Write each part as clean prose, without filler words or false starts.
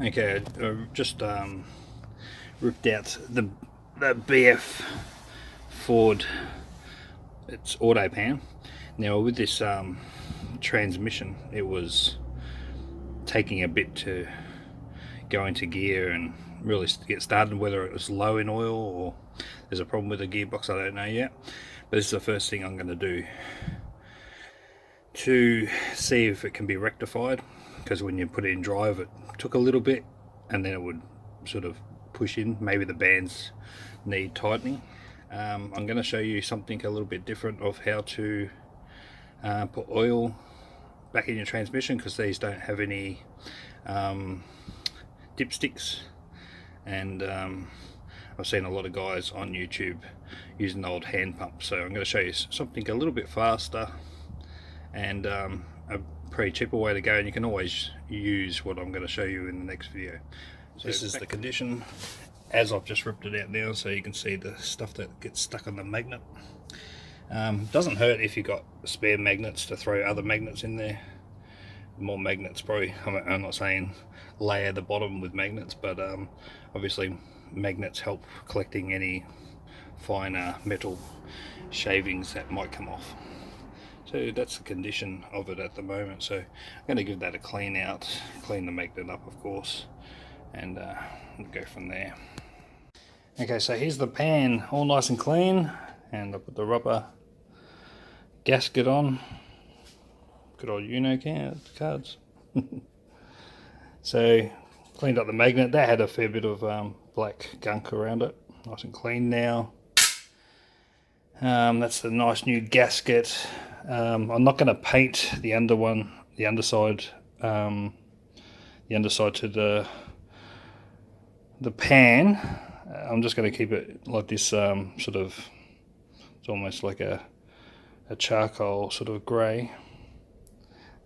Okay, I just ripped out the BF Ford. It's auto pan. Now with this transmission, it was taking a bit to go into gear and really get started. Whether it was low in oil or there's a problem with the gearbox, I don't know yet. But this is the first thing I'm going to do to see if it can be rectified, because when you put it in drive it took a little bit and then it would sort of push in. Maybe the bands need tightening. I'm going to show you something a little bit different of how to put oil back in your transmission, because these don't have any dipsticks, and I've seen a lot of guys on YouTube using the old hand pump. So I'm going to show you something a little bit faster and a pretty cheaper way to go, and you can always use what I'm going to show you in the next video. So this is the condition as I've just ripped it out now, so you can see the stuff that gets stuck on the magnet. Doesn't hurt if you got spare magnets to throw other magnets in there. More magnets probably, I'm not saying layer the bottom with magnets, but obviously magnets help collecting any finer metal shavings that might come off. So that's the condition of it at the moment. So I'm going to give that a clean out, clean the magnet up of course, and go from there. Okay, so here's the pan all nice and clean, and I put the rubber gasket on. Good old Uno cards. So cleaned up the magnet. That had a fair bit of black gunk around it. Nice and clean now. That's the nice new gasket. I'm not going to paint the underside to the pan. I'm just going to keep it like this, sort of, it's almost like a charcoal sort of grey.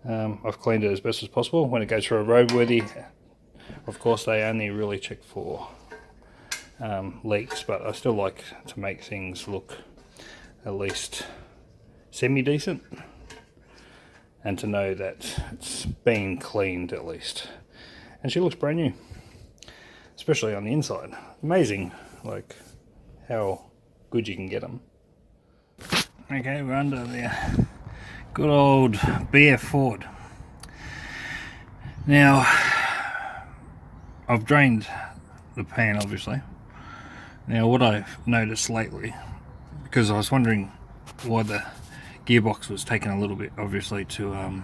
I've cleaned it as best as possible. When it goes for a roadworthy, of course they only really check for leaks, but I still like to make things look at least semi-decent, and to know that it's been cleaned at least. And she looks brand new, especially on the inside. Amazing, like how good you can get them. Okay, we're under there. Good old BF Ford. Now, I've drained the pan obviously. Now what I've noticed lately, because I was wondering why the gearbox was taking a little bit obviously to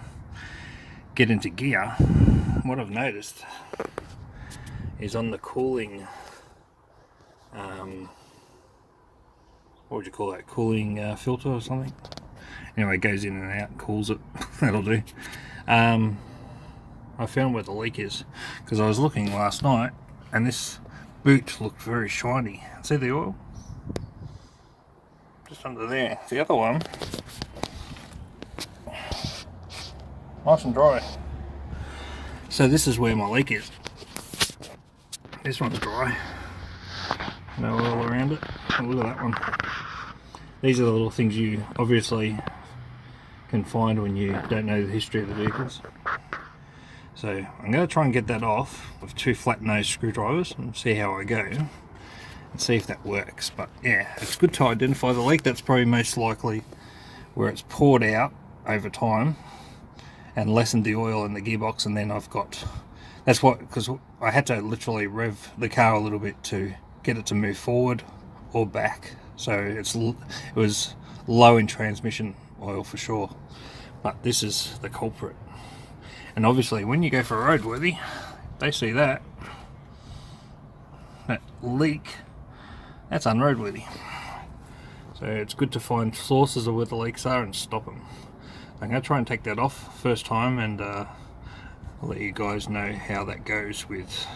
get into gear, what I've noticed is on the cooling, what would you call that, cooling filter or something? Anyway, it goes in and out, cools it. That'll do. I found where the leak is, because I was looking last night and this boot looked very shiny. See the oil? Just under there. The other one, nice and dry. So this is where my leak is. This one's dry. No oil around it. Oh, look at that one. These are the little things you obviously can find when you don't know the history of the vehicles. So I'm going to try and get that off with 2 flat nose screwdrivers and see how I go and see if that works. But yeah, it's good to identify the leak. That's probably most likely where it's poured out over time and lessened the oil in the gearbox, and then I've got, that's what, because I had to literally rev the car a little bit to get it to move forward or back. So it was low in transmission oil for sure, but this is the culprit. And obviously when you go for a roadworthy, they see that leak, that's unroadworthy. So it's good to find sources of where the leaks are and stop them. I'm going to try and take that off first time, and I'll let you guys know how that goes with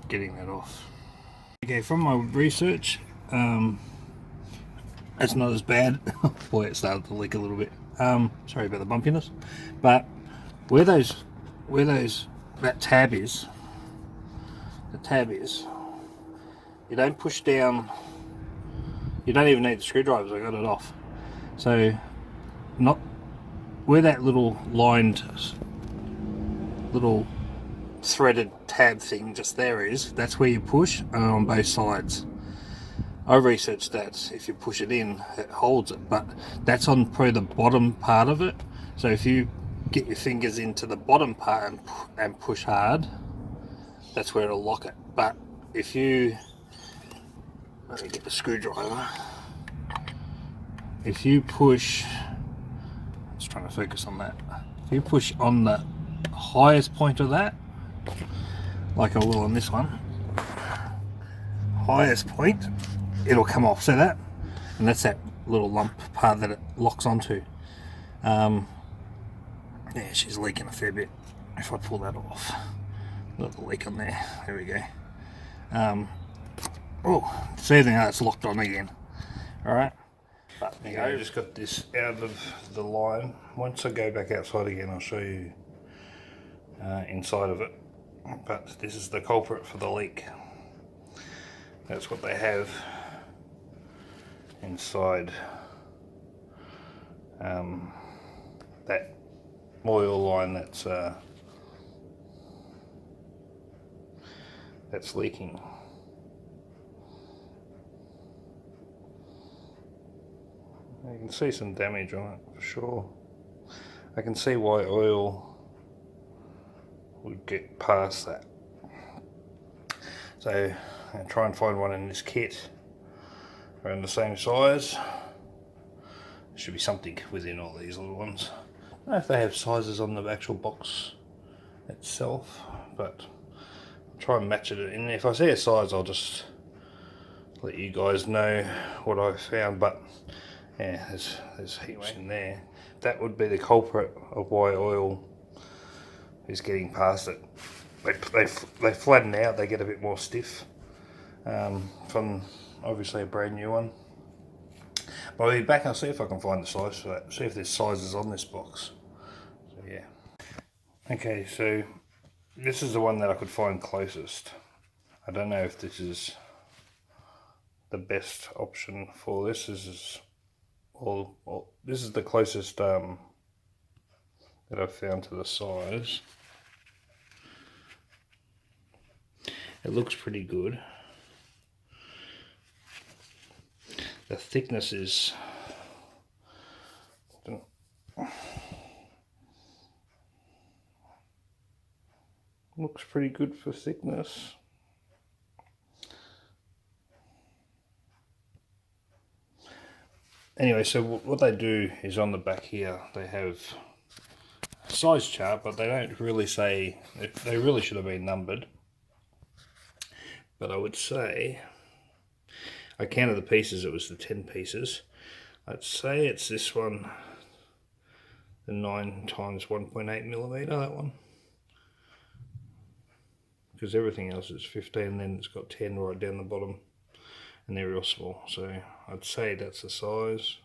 getting that off. Okay, from my research, it's not as bad. Boy, it started to leak a little bit. Sorry about the bumpiness, but where that tab is, you don't push down. You don't even need the screwdrivers. I got it off. So, not where that little lined little threaded tab thing just there is, that's where you push on both sides. I researched that if you push it in, it holds it, but that's on probably the bottom part of it. So if you get your fingers into the bottom part and push hard, that's where it'll lock it. But if you, let me get the screwdriver. If you push, I was trying to focus on that. If you push on the highest point of that, like I will on this one, highest point, it'll come off. So that, and that's that little lump part that it locks onto. Yeah, she's leaking a fair bit. If I pull that off, got the leak on there. There we go. Oh, see now it's locked on again. All right. But there you go. I just got this out of the line. Once I go back outside again, I'll show you inside of it. But this is the culprit for the leak. That's what they have inside that oil line that's leaking. You can see some damage on it for sure. I can see why oil would get past that. So I'll try and find one in this kit around the same size. There should be something within all these little ones. I don't know if they have sizes on the actual box itself, but I'll try and match it in. If I see a size, I'll just let you guys know what I found. But yeah, there's heaps in there. That would be the culprit of why oil is getting past it. They flatten out, they get a bit more stiff from obviously a brand new one. But I'll be back, I'll see if I can find the size for that, see if there's sizes on this box. So yeah. Okay, so this is the one that I could find closest. I don't know if this is the best option for this. This is the closest that I've found to the size. It looks pretty good. The thickness is looks pretty good for thickness. Anyway, so what they do is on the back here they have a size chart, but they don't really say, they really should have been numbered. But I would say, I counted the pieces, it was the 10 pieces. I'd say it's this one, the 9 times 1.8 millimeter, that one. Because everything else is 15, then it's got 10 right down the bottom. And they're real small, so I'd say that's the size.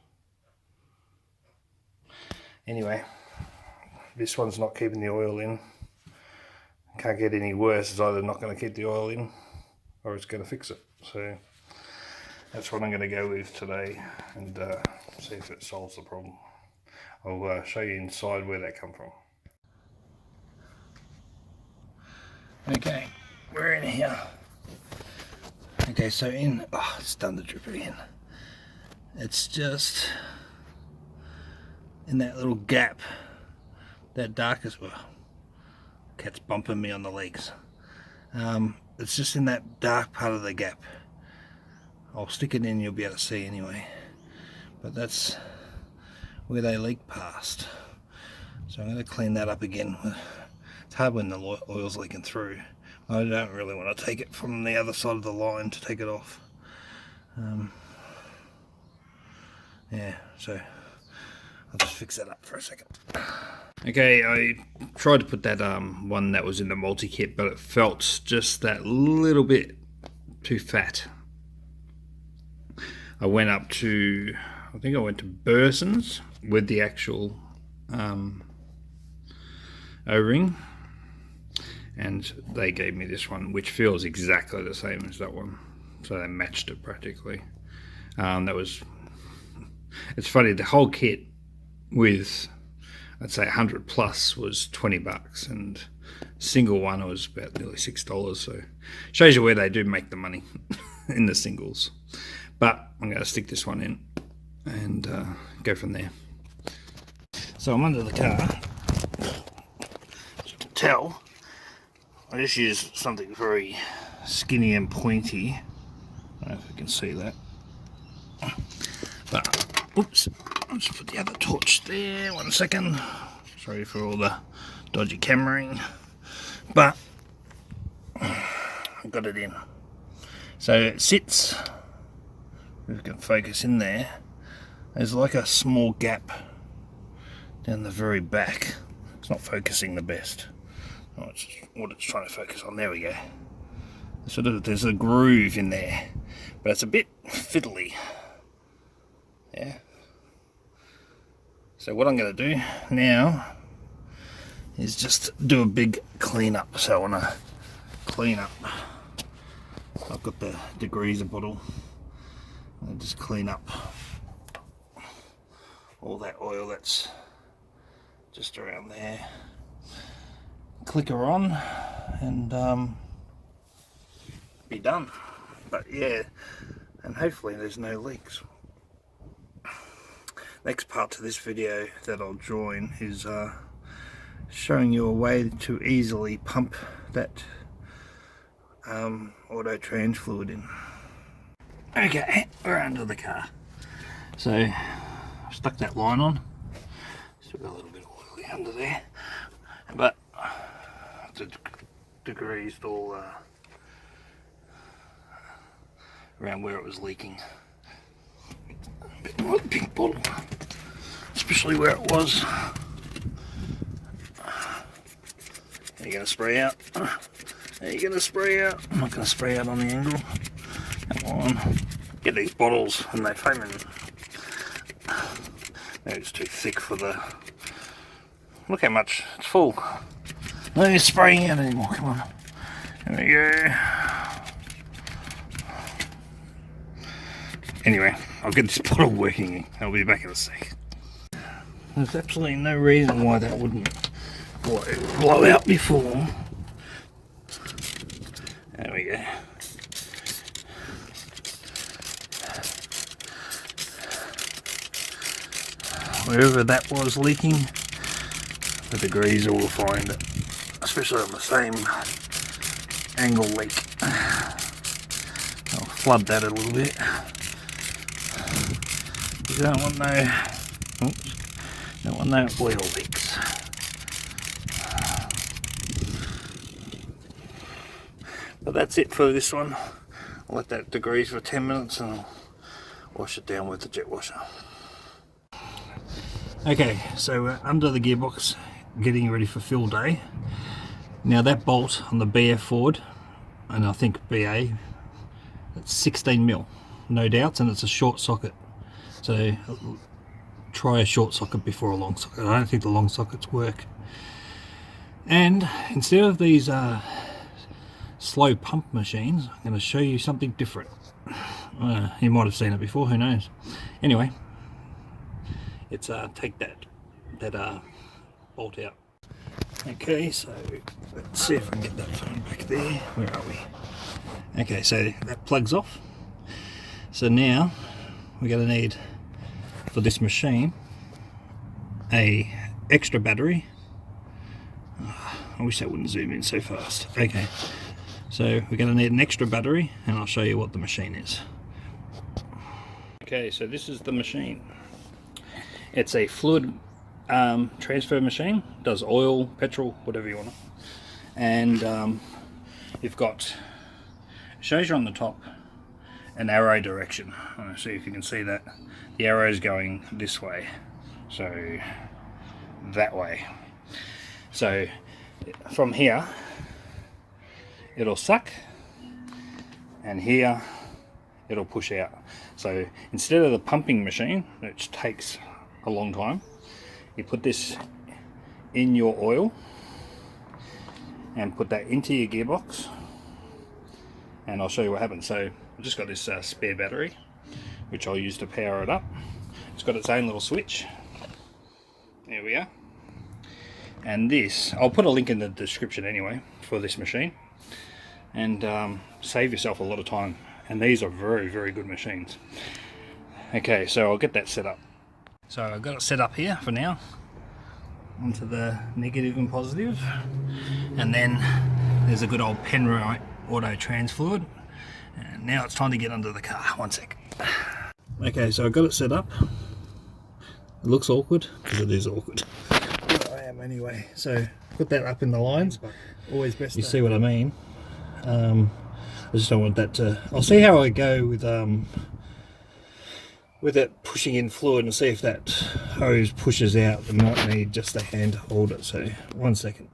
Anyway, this one's not keeping the oil in. Can't get any worse. It's either not going to keep the oil in or it's going to fix it. So that's what I'm going to go with today and see if it solves the problem. I'll show you inside where that come from. Okay, we're in here. Okay, so it's done the drip again. It's just in that little gap, that darkest, well, cat's bumping me on the legs. It's just in that dark part of the gap. I'll stick it in, you'll be able to see anyway. But that's where they leak past. So I'm going to clean that up again. It's hard when the oil's leaking through. I don't really want to take it from the other side of the line to take it off. Yeah, so I'll just fix that up for a second. Okay, I tried to put that one that was in the multi-kit, but it felt just that little bit too fat. I went up to, I think I went to Burson's with the actual O-ring. And they gave me this one, which feels exactly the same as that one. So they matched it practically. It's funny, the whole kit with, I'd say 100 plus was $20. And single one was about nearly $6, so shows you where they do make the money in the singles. But I'm going to stick this one in and go from there. So I'm under the car. As you can tell, I just use something very skinny and pointy. I don't know if you can see that. But, oops, I'll just put the other torch there, 1 second. Sorry for all the dodgy cameraing. But, I got it in. So it sits, if we can focus in there, there's like a small gap down the very back. It's not focusing the best. Oh, it's what it's trying to focus on. There we go. Sort of, there's a groove in there, but it's a bit fiddly. Yeah. So what I'm going to do now is just do a big clean up. So I want to clean up. I've got the degreaser bottle. I'll just clean up all that oil that's just around there. Click her on and be done. But yeah, and hopefully there's no leaks. Next part to this video that I'll join is showing you a way to easily pump that auto trans fluid in. Okay, we're under the car. So I've stuck that line on. Still got a little bit of oil under there, but the degreased all around where it was leaking. A bit more of the pink bottle, especially where it was. Are you going to spray out? Are you going to spray out? I'm not going to spray out on the angle. Come on. Get these bottles and they foam in. Maybe it's too thick for the... Look how much it's full. No spraying out anymore. Come on. There we go. Anyway, I'll get this bottle working. I'll be back in a sec. There's absolutely no reason why that wouldn't blow out before. There we go. Wherever that was leaking, the degreaser will find it, especially on the same angle leak. I'll flood that a little bit. You don't want no oil leaks. But that's it for this one. I'll let that degrease for 10 minutes and I'll wash it down with the jet washer. Okay, so we're under the gearbox, getting ready for fill day. Now that bolt on the BF Ford, and I think BA, it's 16mm, no doubts, and it's a short socket. So try a short socket before a long socket. I don't think the long sockets work. And instead of these slow pump machines, I'm going to show you something different. You might have seen it before, who knows. Anyway, it's take that bolt out. Okay, so let's see if I can get that phone back there. Where are we? Okay, so that plugs off. So now we're going to need, for this machine, a extra battery. I wish that wouldn't zoom in so fast. Okay, so we're going to need an extra battery, and I'll show you what the machine is. Okay, so this is the machine. It's a fluid transfer machine. It does oil, petrol, whatever you want. And you've got, it shows you on the top an arrow direction. Let's see if you can see that. The arrow is going this way, so that way. So from here it'll suck, and here it'll push out. So instead of the pumping machine, which takes a long time, you put this in your oil and put that into your gearbox, and I'll show you what happens. So I've just got this spare battery which I'll use to power it up. It's got its own little switch. There we are. And this, I'll put a link in the description anyway for this machine, and save yourself a lot of time. And these are very, very good machines. Okay, so I'll get that set up. So I've got it set up here for now, onto the negative and positive, and then there's a good old Penrite auto trans fluid. And now it's time to get under the car. One sec. Okay, so I've got it set up. It looks awkward because it is awkward. But I am anyway. So put that up in the lines. Always best. You see what I mean? I just don't want that to. I'll see how I go with it pushing in fluid and see if that hose pushes out. I might need just a hand to hold it. So 1 second.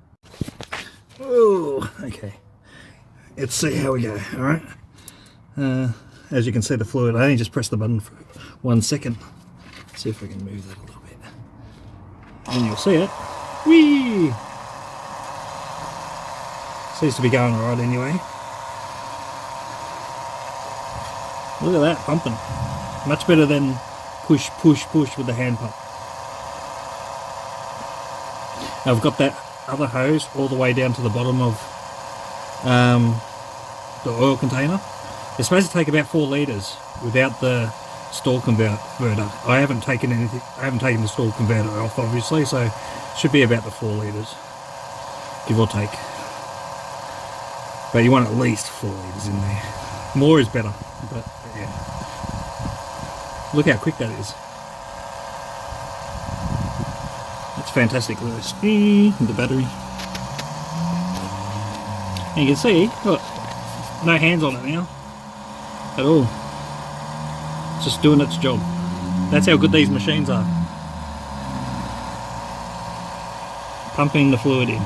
Oh, okay. Let's see how we go. All right. As you can see, the fluid. I only just pressed the button for 1 second. See if we can move that a little bit, and you'll see it. Whee! Seems to be going right anyway. Look at that pumping. Much better than push, push, push with the hand pump. Now I've got that other hose all the way down to the bottom of the oil container. It's supposed to take about 4 litres without the stall converter. I haven't taken anything. I haven't taken the stall converter off, obviously, so it should be about the 4 litres, give or take. But you want at least 4 litres in there. More is better, but yeah. Look how quick that is. That's fantastic. Lewis. The battery. And you can see, look, no hands on it now at all. It's just doing its job. That's how good these machines are. Pumping the fluid in.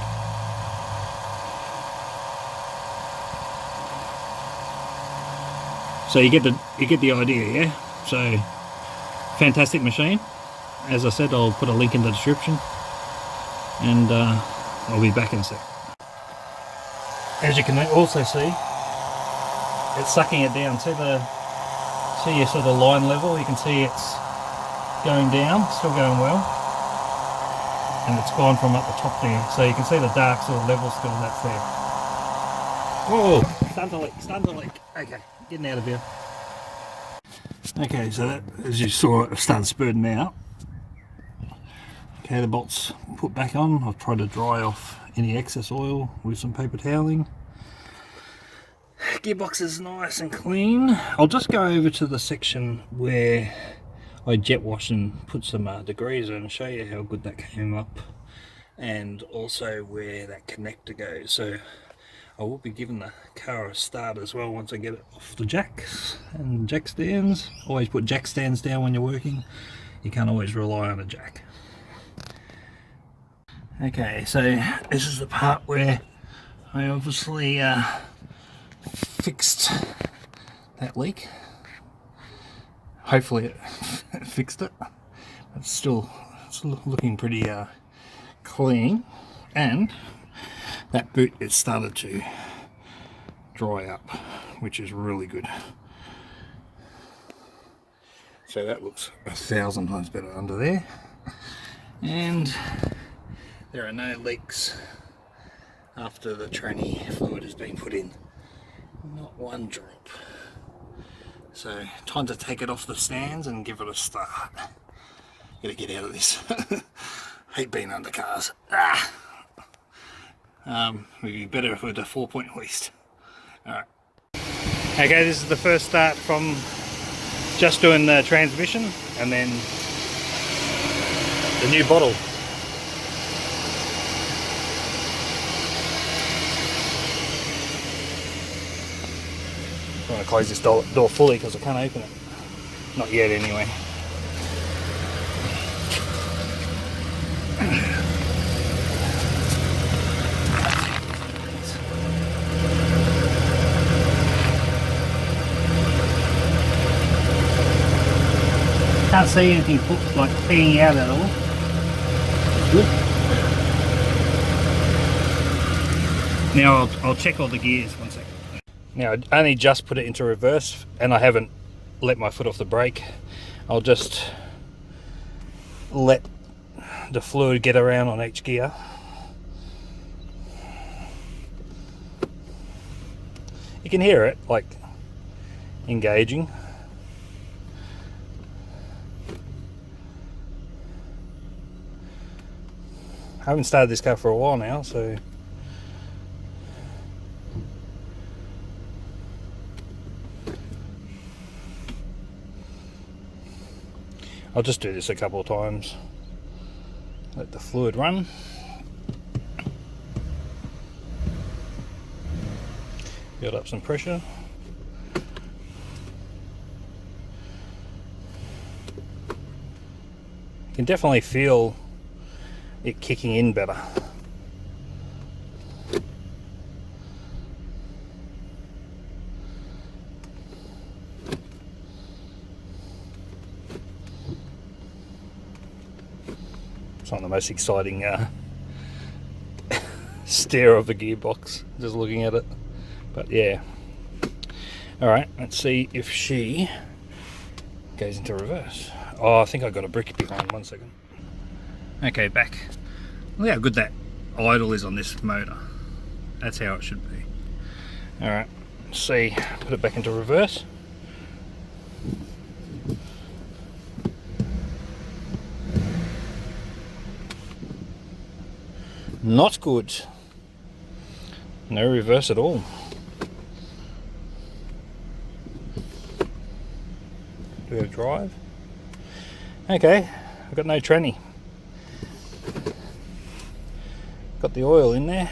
So you get the idea, yeah? So fantastic machine. As I said, I'll put a link in the description, and I'll be back in a sec. As you can also see, it's sucking it down. See your sort of line level? You can see it's going down, still going well, and it's gone from up the top there. So you can see the dark sort of level still that's there. Oh, starting to leak. Okay, getting out of here. Okay, so that, as you saw, it started spurting out. Okay, the bolt's put back on. I've tried to dry off any excess oil with some paper toweling. Gearbox is nice and clean. I'll just go over to the section where I jet wash and put some degreaser and show you how good that came up, and also where that connector goes. So I will be giving the car a start as well once I get it off the jacks and jack stands. Always put jack stands down when you're working. You can't always rely on a jack. Okay, so this is the part where I obviously fixed that leak. Hopefully it fixed it. It's still looking pretty clean, and that boot, it started to dry up, which is really good. So that looks 1,000 times better under there, and there are no leaks after the tranny fluid has been put in. Not one drop. So time to take it off the stands and give it a start. Gotta get out of this. Hate being under cars. Would be better if it was a 4-point hoist. Alright. Okay, this is the first start from just doing the transmission, and then the new bottle. I'm going to close this door fully because I can't open it. Not yet anyway. Can't see anything like peeing out at all. Good. Now I'll check all the gears. 1 second. Now I only just put it into reverse and I haven't let my foot off the brake. I'll just let the fluid get around on each gear You can hear it like engaging. I haven't started this car for a while now, so I'll just do this a couple of times. Let the fluid run. Build up some pressure. You can definitely feel it kicking in better. It's not the most exciting stare of the gearbox, just looking at it. But yeah. Alright, let's see if she goes into reverse. Oh, I think I got a brick behind. 1 second. Okay, back. Look how good that idle is on this motor. That's how it should be. Alright, let's see. Put it back into reverse. Not good. No reverse at all. Do we have drive? Okay, I've got no tranny. Got the oil in there.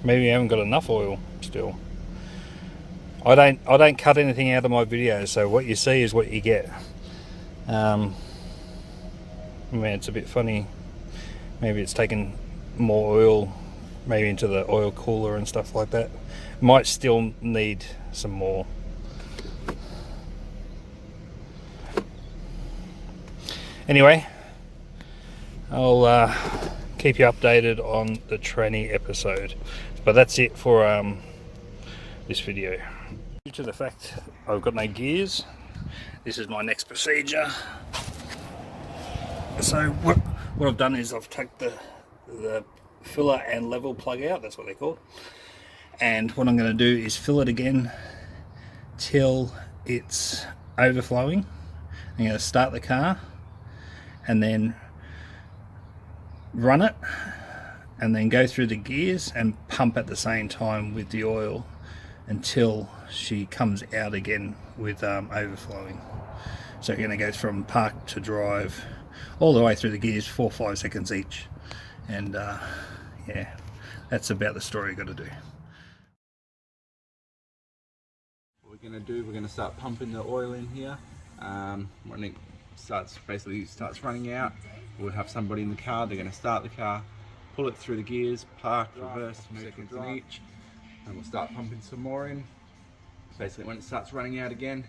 Maybe I haven't got enough oil still. I don't cut anything out of my videos, so what you see is what you get. I mean, it's a bit funny. Maybe it's taken more oil, maybe into the oil cooler and stuff like that. Might still need some more. Anyway, I'll keep you updated on the tranny episode. But that's it for this video. Due to the fact I've got no gears, this is my next procedure. So what I've done is I've taken the filler and level plug out, that's what they're called. And what I'm going to do is fill it again till it's overflowing. I'm going to start the car and then run it and then go through the gears and pump at the same time with the oil until she comes out again with overflowing. So you're going to go from park to drive all the way through the gears, 4 or 5 seconds each. And yeah, that's about the story you've got to do. What we're going to do, we're going to start pumping the oil in here. When it starts running out, we'll have somebody in the car. They're going to start the car, pull it through the gears, park, reverse, seconds in each, and we'll start pumping some more in. Basically when it starts running out again,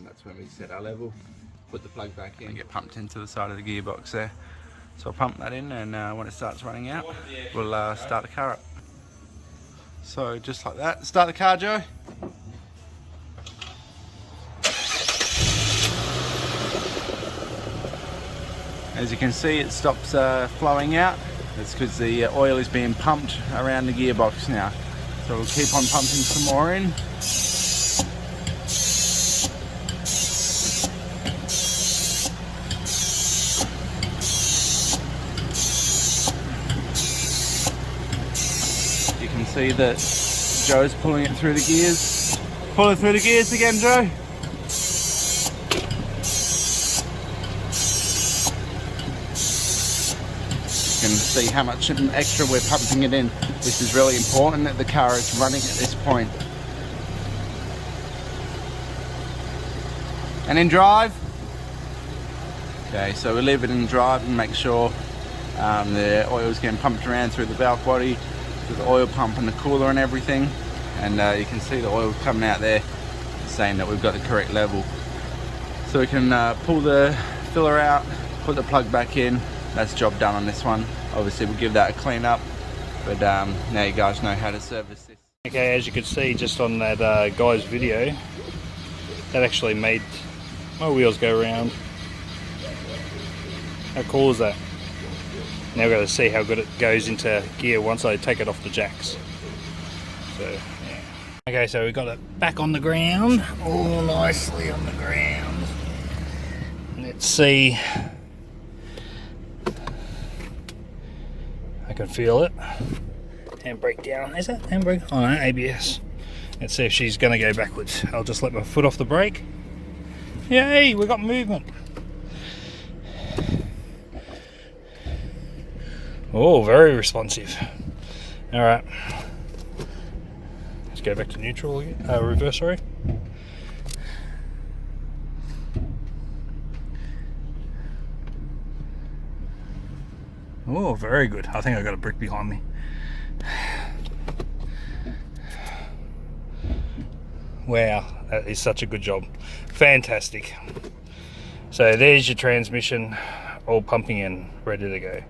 that's when we set our level, put the plug back in and get pumped into the side of the gearbox there. So I'll pump that in, and when it starts running out, we'll start the car up. So just like that. Start the car, Joe. As you can see, it stops flowing out. That's because the oil is being pumped around the gearbox now. So we'll keep on pumping some more in. You can see that Joe's pulling it through the gears. Pull it through the gears again, Joe. You can see how much extra we're pumping it in. This is really important that the car is running at this point. And in drive. Okay, so we leave it in drive and make sure the oil's getting pumped around through the valve body, through the oil pump and the cooler and everything. And you can see the oil coming out there, saying that we've got the correct level. So we can pull the filler out, put the plug back in. That's job done on this one. Obviously we'll give that a clean up, but now you guys know how to service this. Okay, as you could see just on that guy's video, that actually made my wheels go round. How cool is that? Now we've got to see how good it goes into gear once I take it off the jacks. So, yeah. Okay, so we've got it back on the ground, all nicely on the ground. Let's see. I can feel it. Handbrake down. Is that handbrake? Oh no, ABS. Let's see if she's going to go backwards. I'll just let my foot off the brake. Yay, we got movement. Oh, very responsive. All right. Let's go back to neutral again. Reverse, sorry. Oh, very good. I think I got a brick behind me. Wow, that is such a good job. Fantastic. So there's your transmission, all pumping in, ready to go.